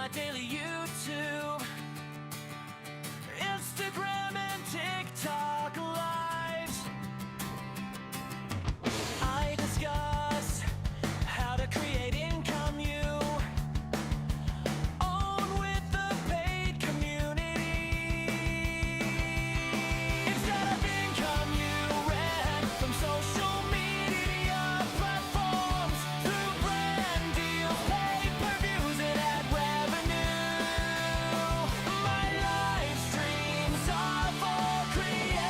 my daily YouTube, Instagram and TikTok lives. I discuss how to create income you own with the paid community. Instead of income you rent from social media platforms through brand deals, pay-per-views, and ad revenue. My live streams are for creators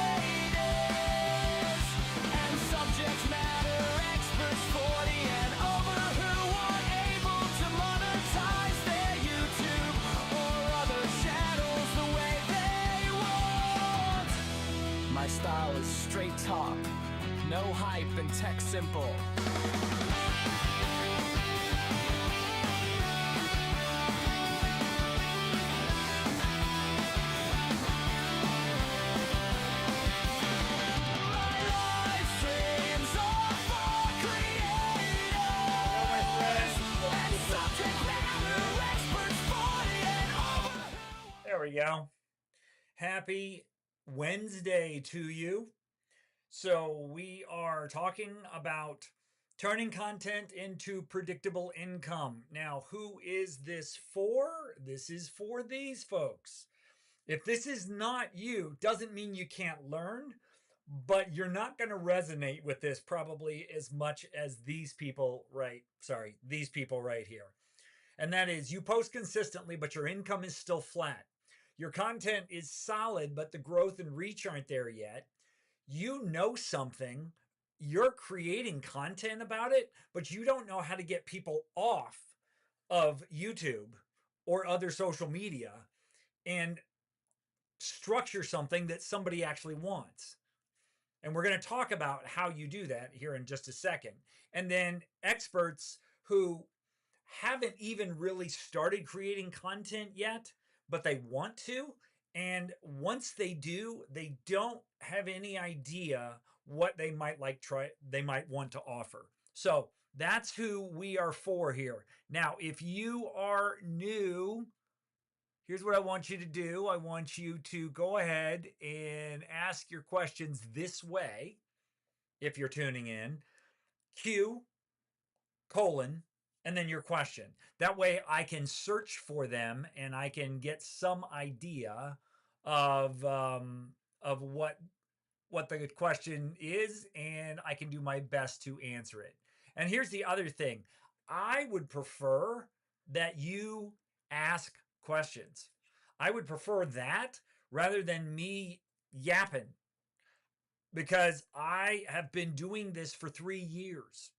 and subject matter experts 40 and over who aren't able to monetize their YouTube or other channels the way they want. My style is straight talk, no hype and tech simple. My live streams are for creators and subject matter experts 40 and over. There we go. Happy Wednesday to you. So, we are talking about turning content into predictable income. Now, who is this for? This is for these folks. If this is not you, doesn't mean you can't learn, but you're not going to resonate with this probably as much as these people right here. And that is, you post consistently, but your income is still flat. Your content is solid, but the growth and reach aren't there yet. You know something, you're creating content about it, but you don't know how to get people off of YouTube or other social media and structure something that somebody actually wants. And we're going to talk about how you do that here in just a second. And then experts who haven't even really started creating content yet, but they want to. And once they do, they don't have any idea what they might want to offer. So that's who we are for here. Now, if you are new, here's what I want you to do. I want you to go ahead and ask your questions this way. If you're tuning in, Q, colon, and then your question. That way I can search for them and I can get some idea of what the question is, and I can do my best to answer it. And here's the other thing. I would prefer that you ask questions. I would prefer that rather than me yapping, because I have been doing this for 3 years.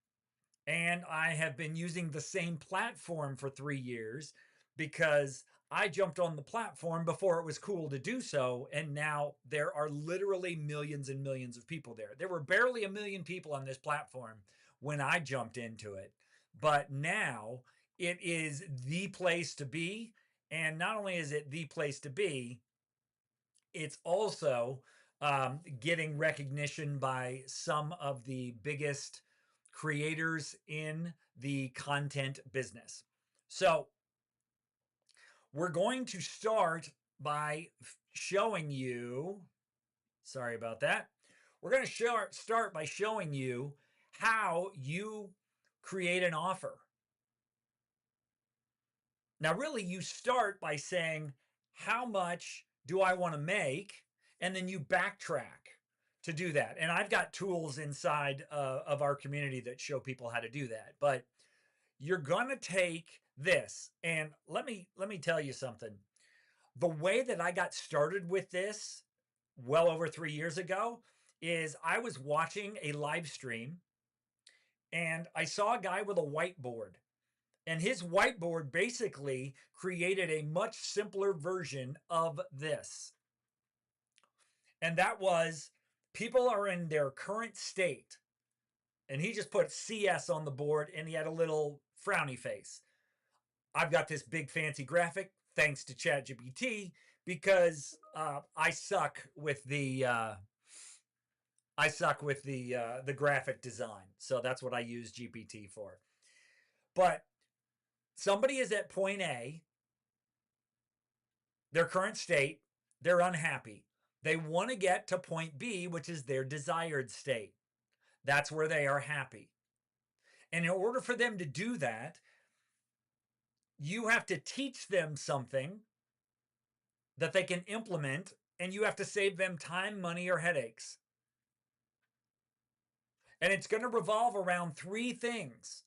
And I have been using the same platform for 3 years because I jumped on the platform before it was cool to do so. And now there are literally millions and millions of people there. There were barely 1 million people on this platform when I jumped into it. But now it is the place to be. And not only is it the place to be, it's also getting recognition by some of the biggest creators in the content business. So we're going to start by showing you, sorry about that. We're going to start by showing you how you create an offer. Now, really, you start by saying, how much do I want to make? And then you backtrack to do that. And I've got tools inside of our community that show people how to do that. But you're going to take this, and let me tell you something. The way that I got started with this well over 3 years ago is I was watching a live stream and I saw a guy with a whiteboard. And his whiteboard basically created a much simpler version of this. And that was, people are in their current state. And he just put CS on the board and he had a little frowny face. I've got this big fancy graphic thanks to ChatGPT because I suck with the graphic design. So that's what I use GPT for. But somebody is at point A their current state, they're unhappy. They want to get to point B, which is their desired state. That's where they are happy. And in order for them to do that, you have to teach them something that they can implement, and you have to save them time, money, or headaches. And it's going to revolve around three things.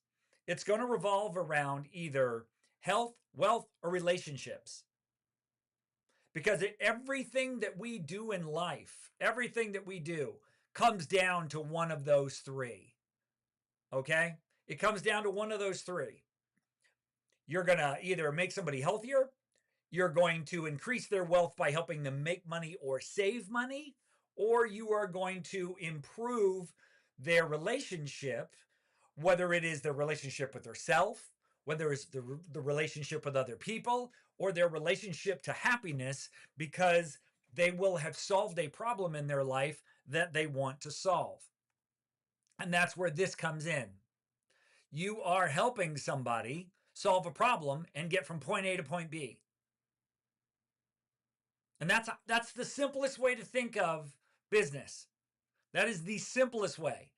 It's going to revolve around either health, wealth, or relationships. Because everything that we do in life, everything that we do comes down to one of those three. Okay? It comes down to one of those three. You're going to either make somebody healthier, you're going to increase their wealth by helping them make money or save money, or you are going to improve their relationship, whether it is their relationship with themselves, whether it's the relationship with other people, or their relationship to happiness, because they will have solved a problem in their life that they want to solve. And that's where this comes in. You are helping somebody solve a problem and get from point A to point B. And that's the simplest way to think of business. That is the simplest way,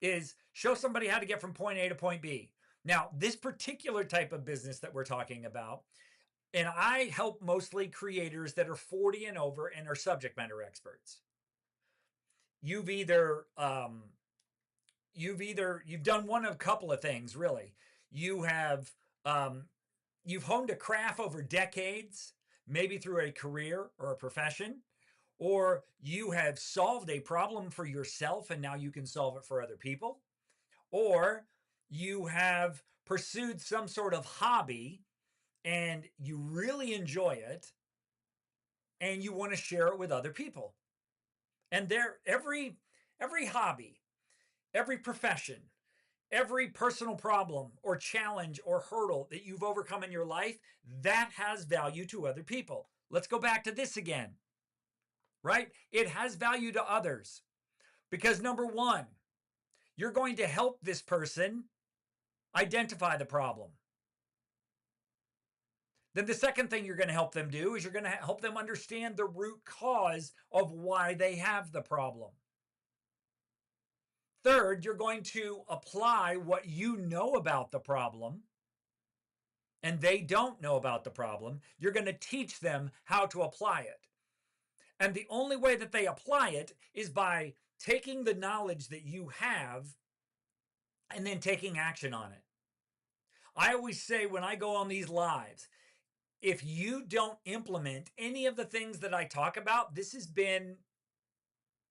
is show somebody how to get from point A to point B. Now, this particular type of business that we're talking about, and I help mostly creators that are 40 and over and are subject matter experts. You've done one of a couple of things, really. You've honed a craft over decades, maybe through a career or a profession, or you have solved a problem for yourself and now you can solve it for other people, or you have pursued some sort of hobby and you really enjoy it and you want to share it with other people. And every hobby, every profession, every personal problem or challenge or hurdle that you've overcome in your life, that has value to other people. Let's go back to this again, right? It has value to others because, number one, you're going to help this person identify the problem. Then the second thing you're going to help them do is you're going to help them understand the root cause of why they have the problem. Third, you're going to apply what you know about the problem and they don't know about the problem. You're going to teach them how to apply it. And the only way that they apply it is by taking the knowledge that you have and then taking action on it. I always say when I go on these lives, if you don't implement any of the things that I talk about, this has been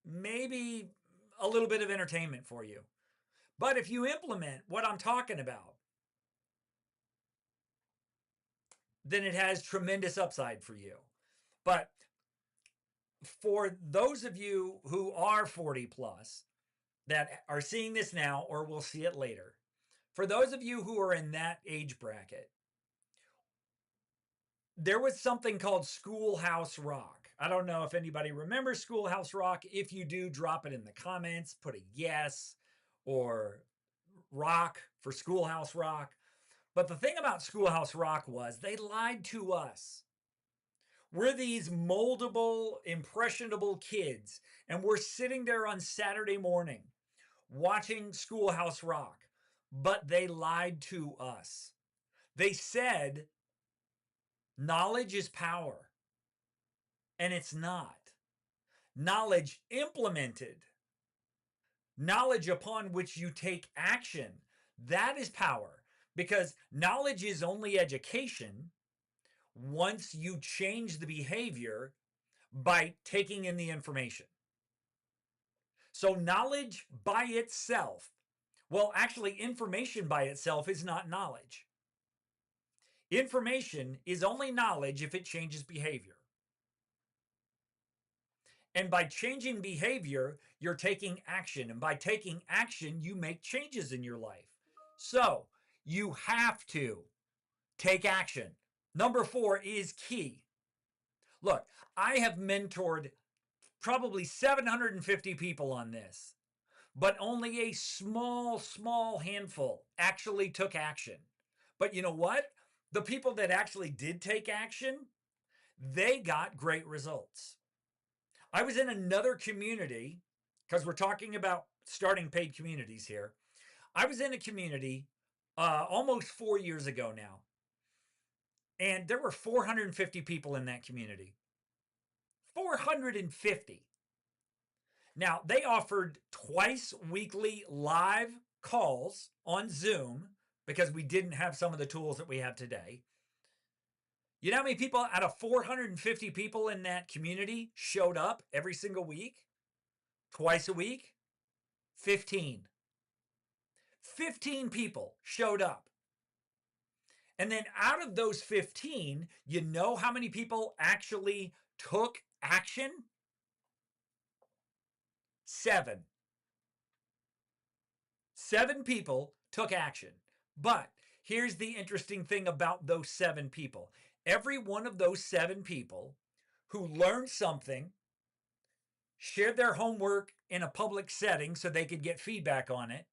maybe a little bit of entertainment for you. But if you implement what I'm talking about, then it has tremendous upside for you. But for those of you who are 40 plus that are seeing this now or will see it later, for those of you who are in that age bracket, there was something called Schoolhouse Rock. I don't know if anybody remembers Schoolhouse Rock. If you do, drop it in the comments, put a yes or rock for Schoolhouse Rock. But the thing about Schoolhouse Rock was they lied to us. We're these moldable, impressionable kids, and we're sitting there on Saturday morning watching Schoolhouse Rock, but they lied to us. They said knowledge is power, and it's not. Knowledge implemented, knowledge upon which you take action, that is power, because knowledge is only education once you change the behavior by taking in the information. So knowledge by itself, well, actually information by itself is not knowledge. Information is only knowledge if it changes behavior. And by changing behavior, you're taking action. And by taking action, you make changes in your life. So you have to take action. Number 4 is key. Look, I have mentored probably 750 people on this, but only a small handful actually took action. But you know what? The people that actually did take action, they got great results. I was in another community, because we're talking about starting paid communities here. I was in a community almost 4 years ago now, and there were 450 people in that community. 450. Now, they offered twice weekly live calls on Zoom because we didn't have some of the tools that we have today. You know how many people out of 450 people in that community showed up every single week? Twice a week? 15. 15 people showed up. And then out of those 15, you know how many people actually took action? 7. 7 people took action. But here's the interesting thing about those 7 people. Every one of those 7 people who learned something, shared their homework in a public setting so they could get feedback on it,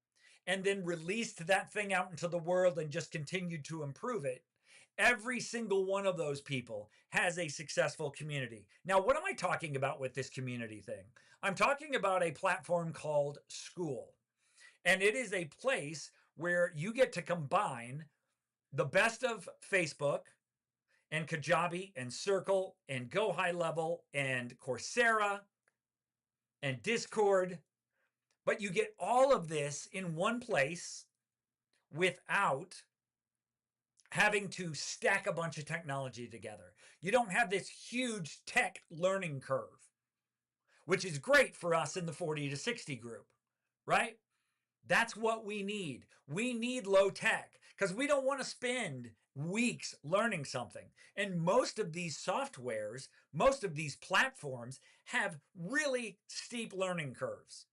and then released that thing out into the world and just continued to improve it. Every single one of those people has a successful community. Now, what am I talking about with this community thing? I'm talking about a platform called Skool. And it is a place where you get to combine the best of Facebook and Kajabi and Circle and Go High Level and Coursera and Discord. But you get all of this in one place without having to stack a bunch of technology together. You don't have this huge tech learning curve, which is great for us in the 40 to 60 group, right? That's what we need. We need low tech because we don't want to spend weeks learning something. And most of these softwares, most of these platforms have really steep learning curves.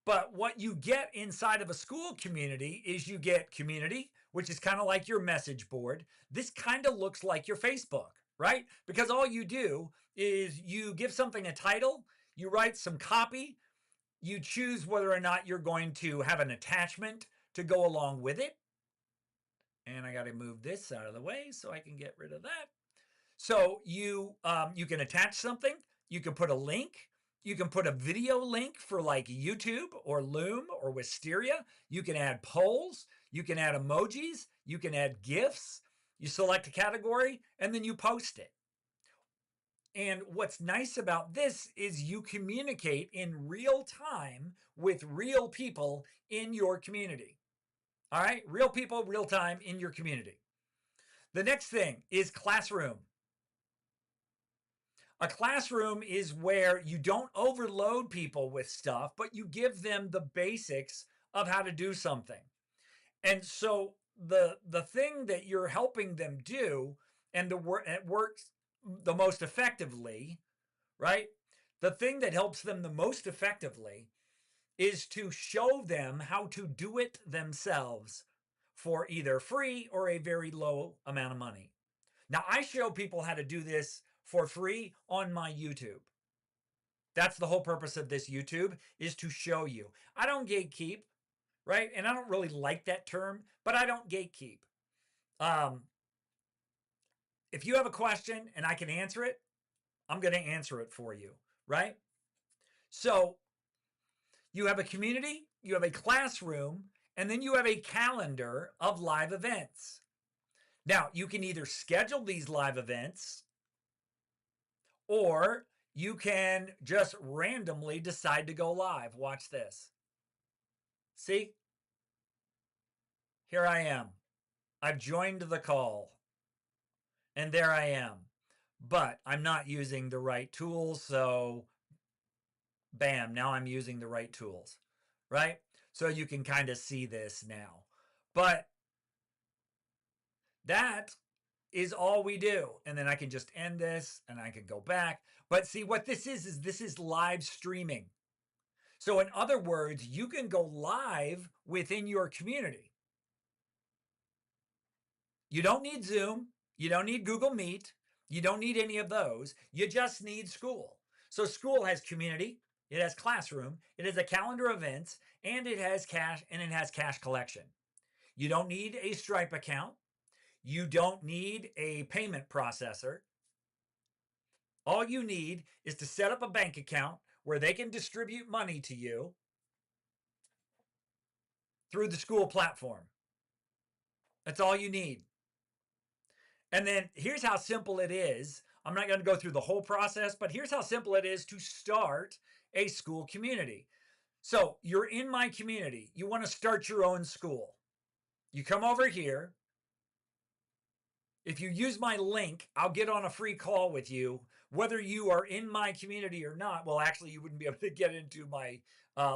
But what you get inside of a Skool community is you get community, which is kind of like your message board. This kind of looks like your Facebook, right? Because all you do is you give something a title, you write some copy, you choose whether or not you're going to have an attachment to go along with it. And I got to move this out of the way so I can get rid of that. So you can attach something. You can put a link. You can put a video link for like YouTube or Loom or Wisteria. You can add polls. You can add emojis. You can add GIFs. You select a category and then you post it. And what's nice about this is you communicate in real time with real people in your community. All right, real people, real time in your community. The next thing is classroom. A classroom is where you don't overload people with stuff, but you give them the basics of how to do something. And so the thing that you're helping them do, and it works the most effectively, right? The thing that helps them the most effectively is to show them how to do it themselves for either free or a very low amount of money. Now, I show people how to do this for free on my YouTube. That's the whole purpose of this YouTube, is to show you. I don't gatekeep, right? And I don't really like that term, but I don't gatekeep. If you have a question and I can answer it, I'm going to answer it for you, right? So you have a community, you have a classroom, and then you have a calendar of live events. Now, you can either schedule these live events or you can just randomly decide to go live. Watch this. See? Here I am. I've joined the call. And there I am. But I'm not using the right tools, so bam, now I'm using the right tools, right? So you can kind of see this now. But that is all we do. And then I can just end this and I can go back. But see, what this is this is live streaming. So in other words, you can go live within your community. You don't need Zoom. You don't need Google Meet. You don't need any of those. You just need Skool. So Skool has community. It has classroom. It has a calendar of events, and it has cash, and it has cash collection. You don't need a Stripe account. You don't need a payment processor. All you need is to set up a bank account where they can distribute money to you through the school platform. That's all you need. And then here's how simple it is. I'm not going to go through the whole process, but here's how simple it is to start a school community. So you're in my community. You want to start your own school. You come over here. If you use my link, I'll get on a free call with you, whether you are in my community or not. Well, actually, you wouldn't be able to get into my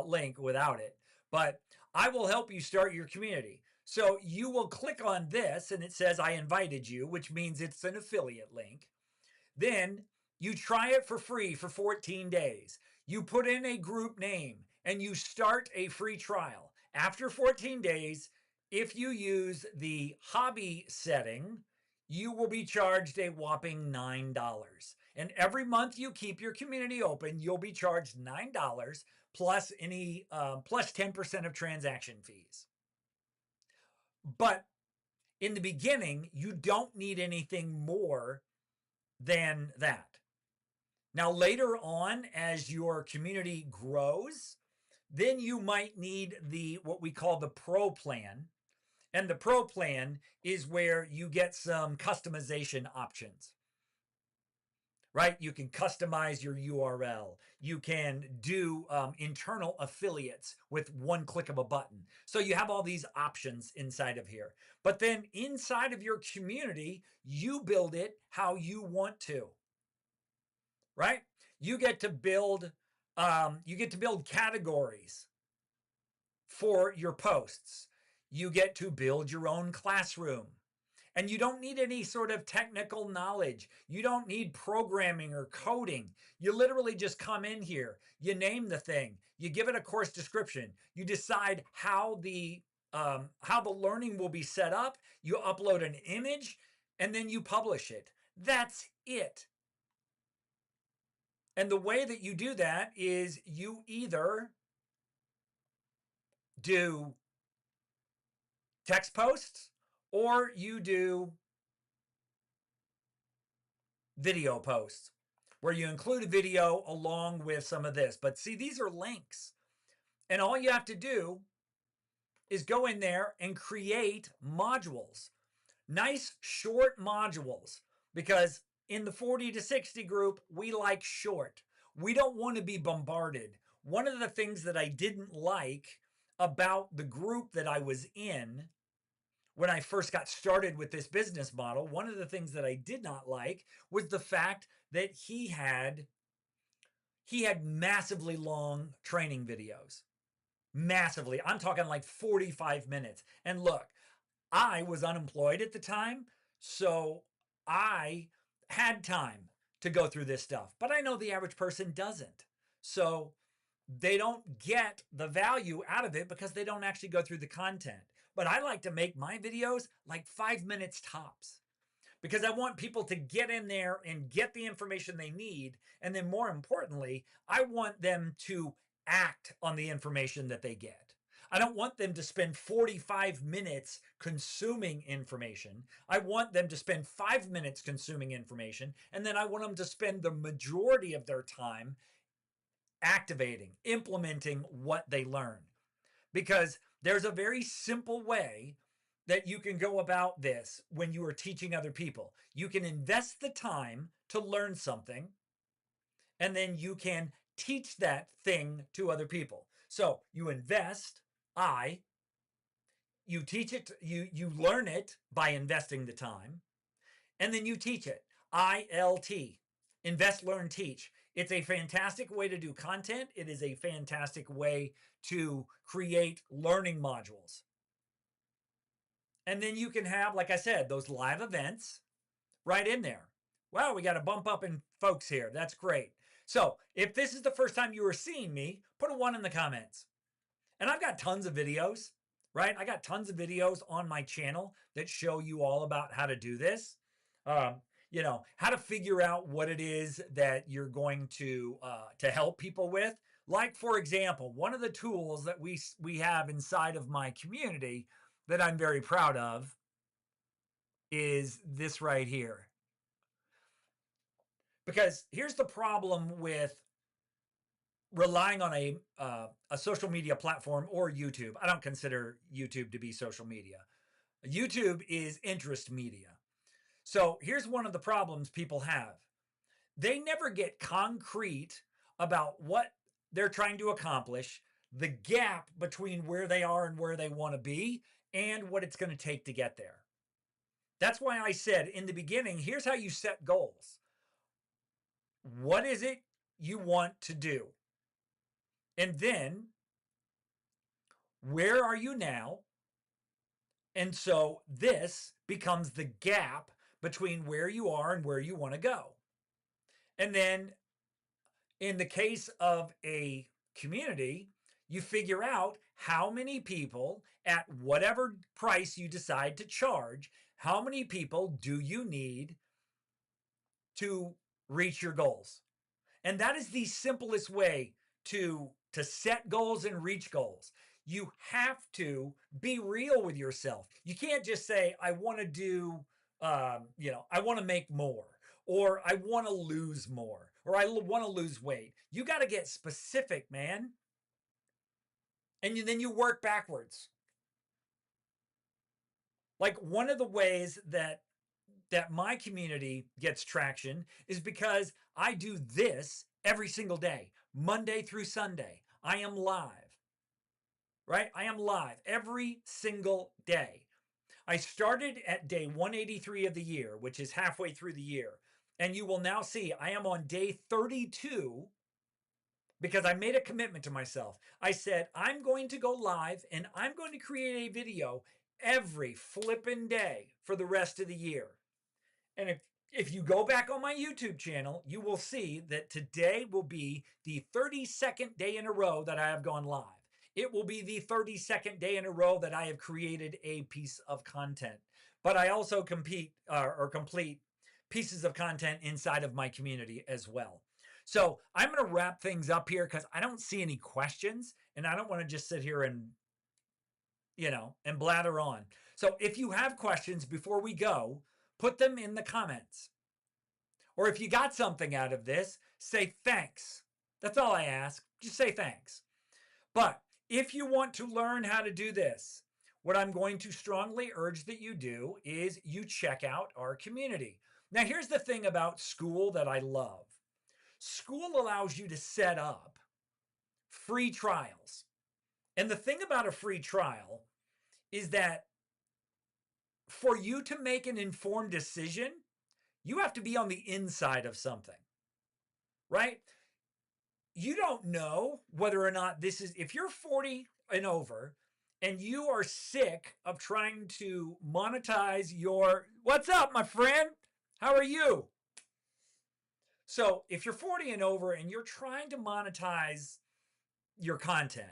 link without it, but I will help you start your community. So you will click on this and it says, I invited you, which means it's an affiliate link. Then you try it for free for 14 days. You put in a group name and you start a free trial. After 14 days, if you use the hobby setting, you will be charged a whopping $9. And every month you keep your community open, you'll be charged $9 plus any plus 10% of transaction fees. But in the beginning, you don't need anything more than that. Now, later on, as your community grows, then you might need what we call the Pro plan. And the Pro plan is where you get some customization options, right? You can customize your URL. You can do internal affiliates with one click of a button. So you have all these options inside of here. But then inside of your community, you build it how you want to, right? You get to build categories for your posts. You get to build your own classroom. And you don't need any sort of technical knowledge. You don't need programming or coding. You literally just come in here. You name the thing. You give it a course description. You decide how the learning will be set up. You upload an image, and then you publish it. That's it. And the way that you do that is you either do text posts or you do video posts where you include a video along with some of this. But see, these are links. And all you have to do is go in there and create modules. Nice short modules, because in the 40 to 60 group, we like short. We don't want to be bombarded. One of the things that I didn't like about the group that I was in when I first got started with this business model, one of the things that I did not like was the fact that he had massively long training videos. Massively. I'm talking like 45 minutes. And look, I was unemployed at the time, so I had time to go through this stuff. But I know the average person doesn't. So they don't get the value out of it because they don't actually go through the content. But I like to make my videos like 5 minutes tops, because I want people to get in there and get the information they need. And then more importantly, I want them to act on the information that they get. I don't want them to spend 45 minutes consuming information. I want them to spend 5 minutes consuming information. And then I want them to spend the majority of their time activating, implementing what they learn. Because there's a very simple way that you can go about this when you are teaching other people. You can invest the time to learn something, and then you can teach that thing to other people. So you invest, you teach it, you learn it by investing the time, and then you teach it. ILT, invest, learn, teach. It's a fantastic way to do content. It is a fantastic way to create learning modules. And then you can have, like I said, those live events right in there. Wow, we got a bump up in folks here. That's great. So if this is the first time you are seeing me, put a 1 in the comments. And I've got tons of videos, right? I got tons of videos on my channel that show you all about how to do this. You know, how to figure out what it is that you're going to help people with. Like, for example, one of the tools that we have inside of my community that I'm very proud of is this right here. Because here's the problem with relying on a social media platform or YouTube. I don't consider YouTube to be social media. YouTube is interest media. So here's one of the problems people have. They never get concrete about what they're trying to accomplish, the gap between where they are and where they want to be, and what it's going to take to get there. That's why I said in the beginning, here's how you set goals. What is it you want to do? And then, where are you now? And so this becomes the gap between where you are and where you want to go. And then in the case of a community, you figure out how many people at whatever price you decide to charge, how many people do you need to reach your goals? And that is the simplest way to set goals and reach goals. You have to be real with yourself. You can't just say, I want to do, I want to make more, or I want to lose more, or I want to lose weight. You got to get specific, man. And then you work backwards. Like one of the ways that my community gets traction is because I do this every single day, Monday through Sunday. I am live, right? I am live every single day. I started at day 183 of the year, which is halfway through the year. And you will now see I am on day 32 because I made a commitment to myself. I said, I'm going to go live and I'm going to create a video every flipping day for the rest of the year. And if you go back on my YouTube channel, you will see that today will be the 32nd day in a row that I have gone live. It will be the 32nd day in a row that I have created a piece of content. But I also complete pieces of content inside of my community as well. So I'm going to wrap things up here because I don't see any questions and I don't want to just sit here and, and blather on. So if you have questions before we go, put them in the comments. Or if you got something out of this, say thanks. That's all I ask. Just say thanks. But if you want to learn how to do this, what I'm going to strongly urge that you do is you check out our community. Now, here's the thing about Skool that I love. Skool allows you to set up free trials. And the thing about a free trial is that for you to make an informed decision, you have to be on the inside of something, right? You don't know whether or not this is, if you're 40 and over and you are sick of trying to monetize what's up, my friend? How are you? So if you're 40 and over and you're trying to monetize your content,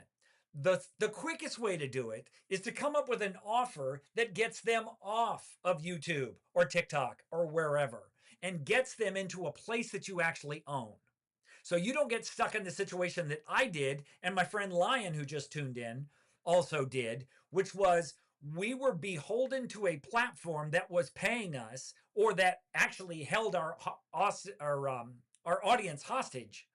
the quickest way to do it is to come up with an offer that gets them off of YouTube or TikTok or wherever and gets them into a place that you actually own. So you don't get stuck in the situation that I did and my friend Lion, who just tuned in, also did, which was we were beholden to a platform that was paying us or that actually held our audience hostage.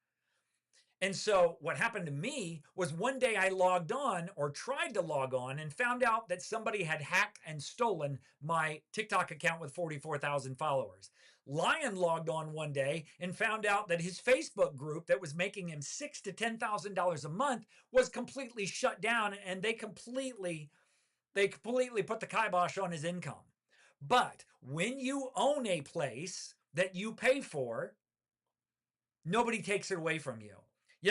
And so what happened to me was one day I logged on or tried to log on and found out that somebody had hacked and stolen my TikTok account with 44,000 followers. Lion logged on one day and found out that his Facebook group that was making him $6,000 to $10,000 a month was completely shut down, and they completely put the kibosh on his income. But when you own a place that you pay for, nobody takes it away from you.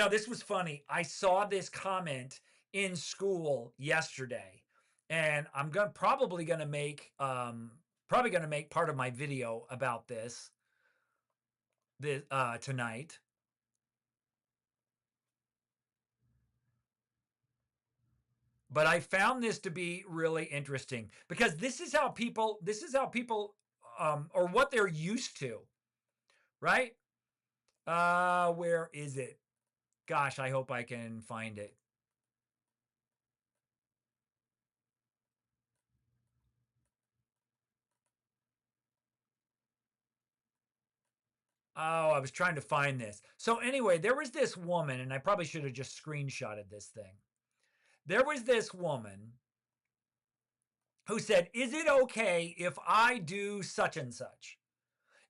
This was funny. I saw this comment in Skool yesterday, and I'm probably going to make part of my video about this tonight. But I found this to be really interesting because this is how people or what they're used to, right? Where is it? Gosh, I hope I can find it. Oh, I was trying to find this. So anyway, there was this woman, and I probably should have just screenshotted this thing. There was this woman who said, "Is it okay if I do such and such?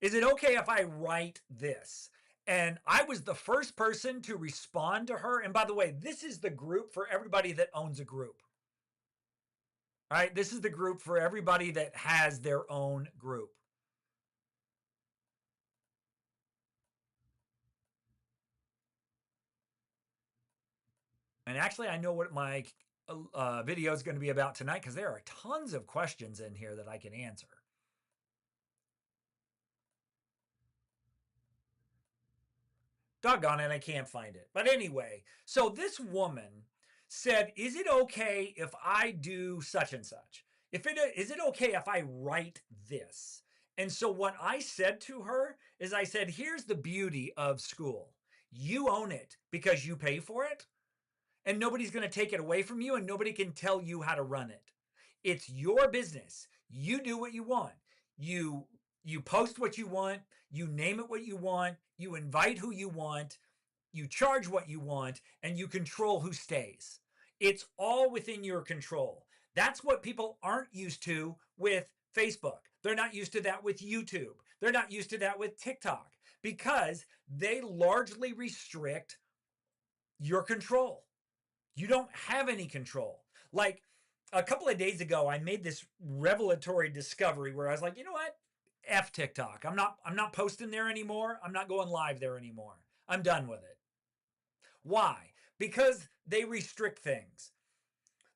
Is it okay if I write this?" And I was the first person to respond to her. And by the way, this is the group for everybody that owns a group. All right. This is the group for everybody that has their own group. And actually, I know what my video is going to be about tonight because there are tons of questions in here that I can answer. Doggone it, I can't find it. But anyway, so this woman said, "Is it okay if I do such and such? Is it okay if I write this?" And so what I said to her is I said, "Here's the beauty of school. You own it because you pay for it, and nobody's going to take it away from you, and nobody can tell you how to run it. It's your business. You do what you want. You post what you want, you name it what you want, you invite who you want, you charge what you want, and you control who stays. It's all within your control." That's what people aren't used to with Facebook. They're not used to that with YouTube. They're not used to that with TikTok because they largely restrict your control. You don't have any control. Like a couple of days ago, I made this revelatory discovery where I was like, you know what? F TikTok. I'm not posting there anymore. I'm not going live there anymore. I'm done with it. Why? Because they restrict things.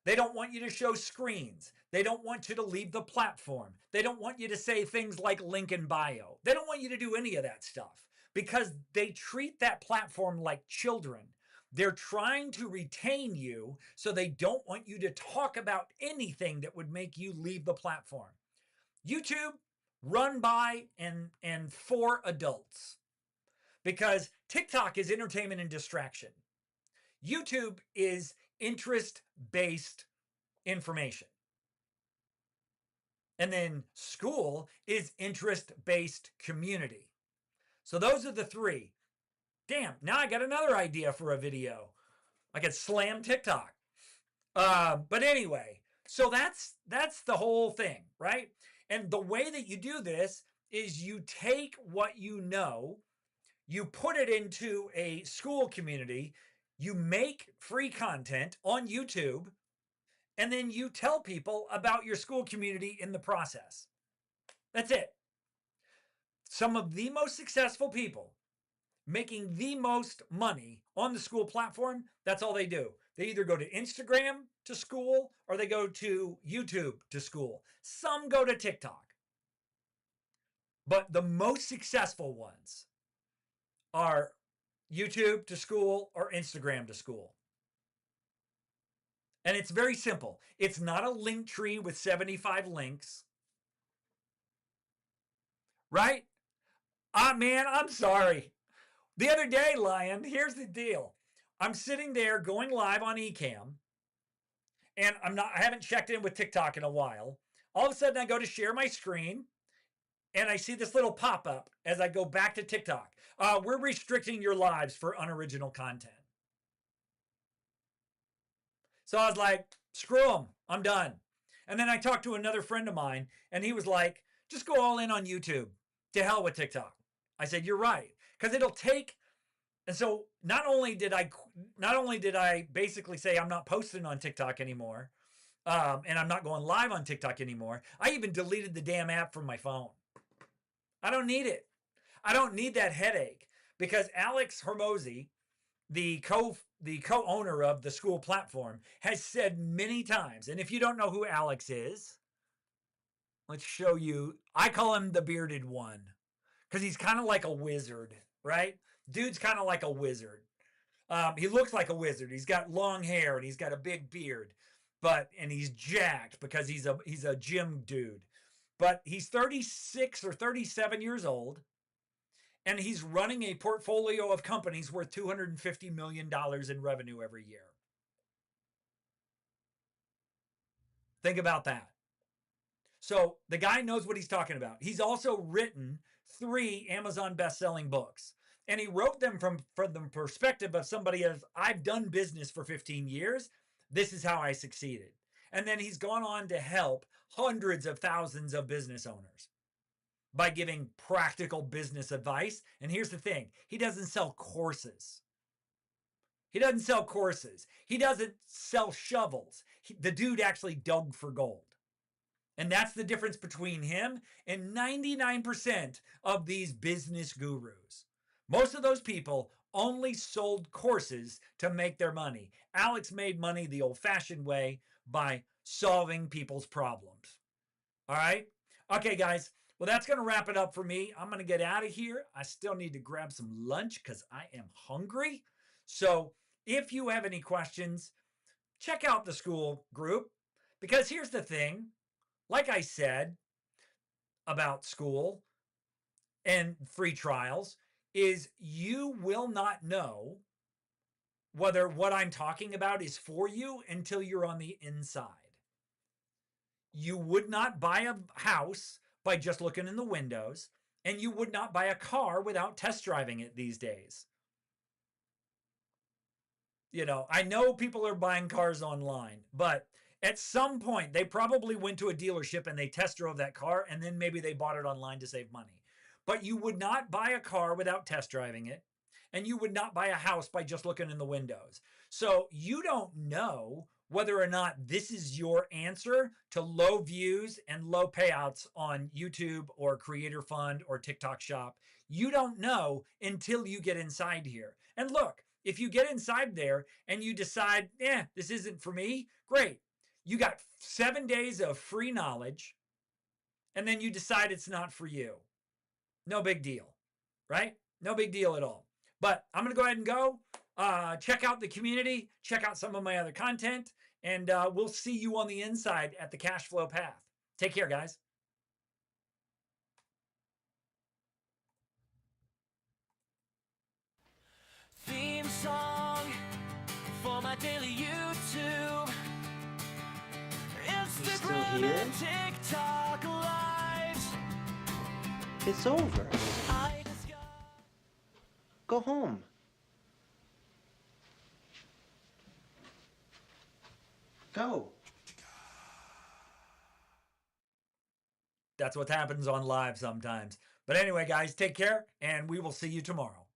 They don't want you to show screens. They don't want you to leave the platform. They don't want you to say things like link in bio. They don't want you to do any of that stuff because they treat that platform like children. They're trying to retain you so they don't want you to talk about anything that would make you leave the platform. YouTube, run by and for adults, because TikTok is entertainment and distraction. YouTube is interest-based information. And then school is interest-based community. So those are the three. Damn, now I got another idea for a video. I could slam TikTok. But anyway, so that's the whole thing, right? And the way that you do this is you take what you know, you put it into a school community, you make free content on YouTube, and then you tell people about your school community in the process. That's it. Some of the most successful people making the most money on the school platform, that's all they do. They either go to Instagram to school or they go to YouTube to school. Some go to TikTok. But the most successful ones are YouTube to school or Instagram to school. And it's very simple. It's not a link tree with 75 links. Right? Man, I'm sorry. The other day, Lion, here's the deal. I'm sitting there going live on Ecamm, and I haven't checked in with TikTok in a while. All of a sudden I go to share my screen and I see this little pop-up as I go back to TikTok. We're restricting your lives for unoriginal content. So I was like, screw them, I'm done. And then I talked to another friend of mine and he was like, just go all in on YouTube. To hell with TikTok. I said, you're right. Because it'll take, and so not only did I basically say I'm not posting on TikTok anymore, and I'm not going live on TikTok anymore, I even deleted the damn app from my phone. I don't need it. I don't need that headache because Alex Hormozi, the co-owner of the school platform, has said many times, and if you don't know who Alex is, let's show you. I call him the bearded one because he's kind of like a wizard, right? Dude's kind of like a wizard. He looks like a wizard. He's got long hair and he's got a big beard, and he's jacked because he's a gym dude. But he's 36 or 37 years old, and he's running a portfolio of companies worth $250 million in revenue every year. Think about that. So the guy knows what he's talking about. He's also written 3 Amazon best-selling books. And he wrote them from the perspective of somebody of, I've done business for 15 years. This is how I succeeded. And then he's gone on to help hundreds of thousands of business owners by giving practical business advice. And here's the thing, he doesn't sell courses. He doesn't sell courses. He doesn't sell shovels. The dude actually dug for gold. And that's the difference between him and 99% of these business gurus. Most of those people only sold courses to make their money. Alex made money the old-fashioned way by solving people's problems. All right? Okay, guys. Well, that's going to wrap it up for me. I'm going to get out of here. I still need to grab some lunch because I am hungry. So if you have any questions, check out the school group. Because here's the thing. Like I said about school and free trials, is you will not know whether what I'm talking about is for you until you're on the inside. You would not buy a house by just looking in the windows, and you would not buy a car without test driving it these days. You know, I know people are buying cars online, but at some point they probably went to a dealership and they test drove that car, and then maybe they bought it online to save money. But you would not buy a car without test driving it, and you would not buy a house by just looking in the windows. So you don't know whether or not this is your answer to low views and low payouts on YouTube or Creator Fund or TikTok Shop. You don't know until you get inside here. And look, if you get inside there and you decide, this isn't for me, great. You got 7 days of free knowledge, and then you decide it's not for you. No big deal, right? No big deal at all. But I'm going to go ahead and go. Check out the community. Check out some of my other content. And we'll see you on the inside at the cash flow path. Take care, guys. Theme song for my daily YouTube. Instagram here? and TikTok lives. It's over. I discover Go home. Go. That's what happens on live sometimes. But anyway, guys, take care, and we will see you tomorrow.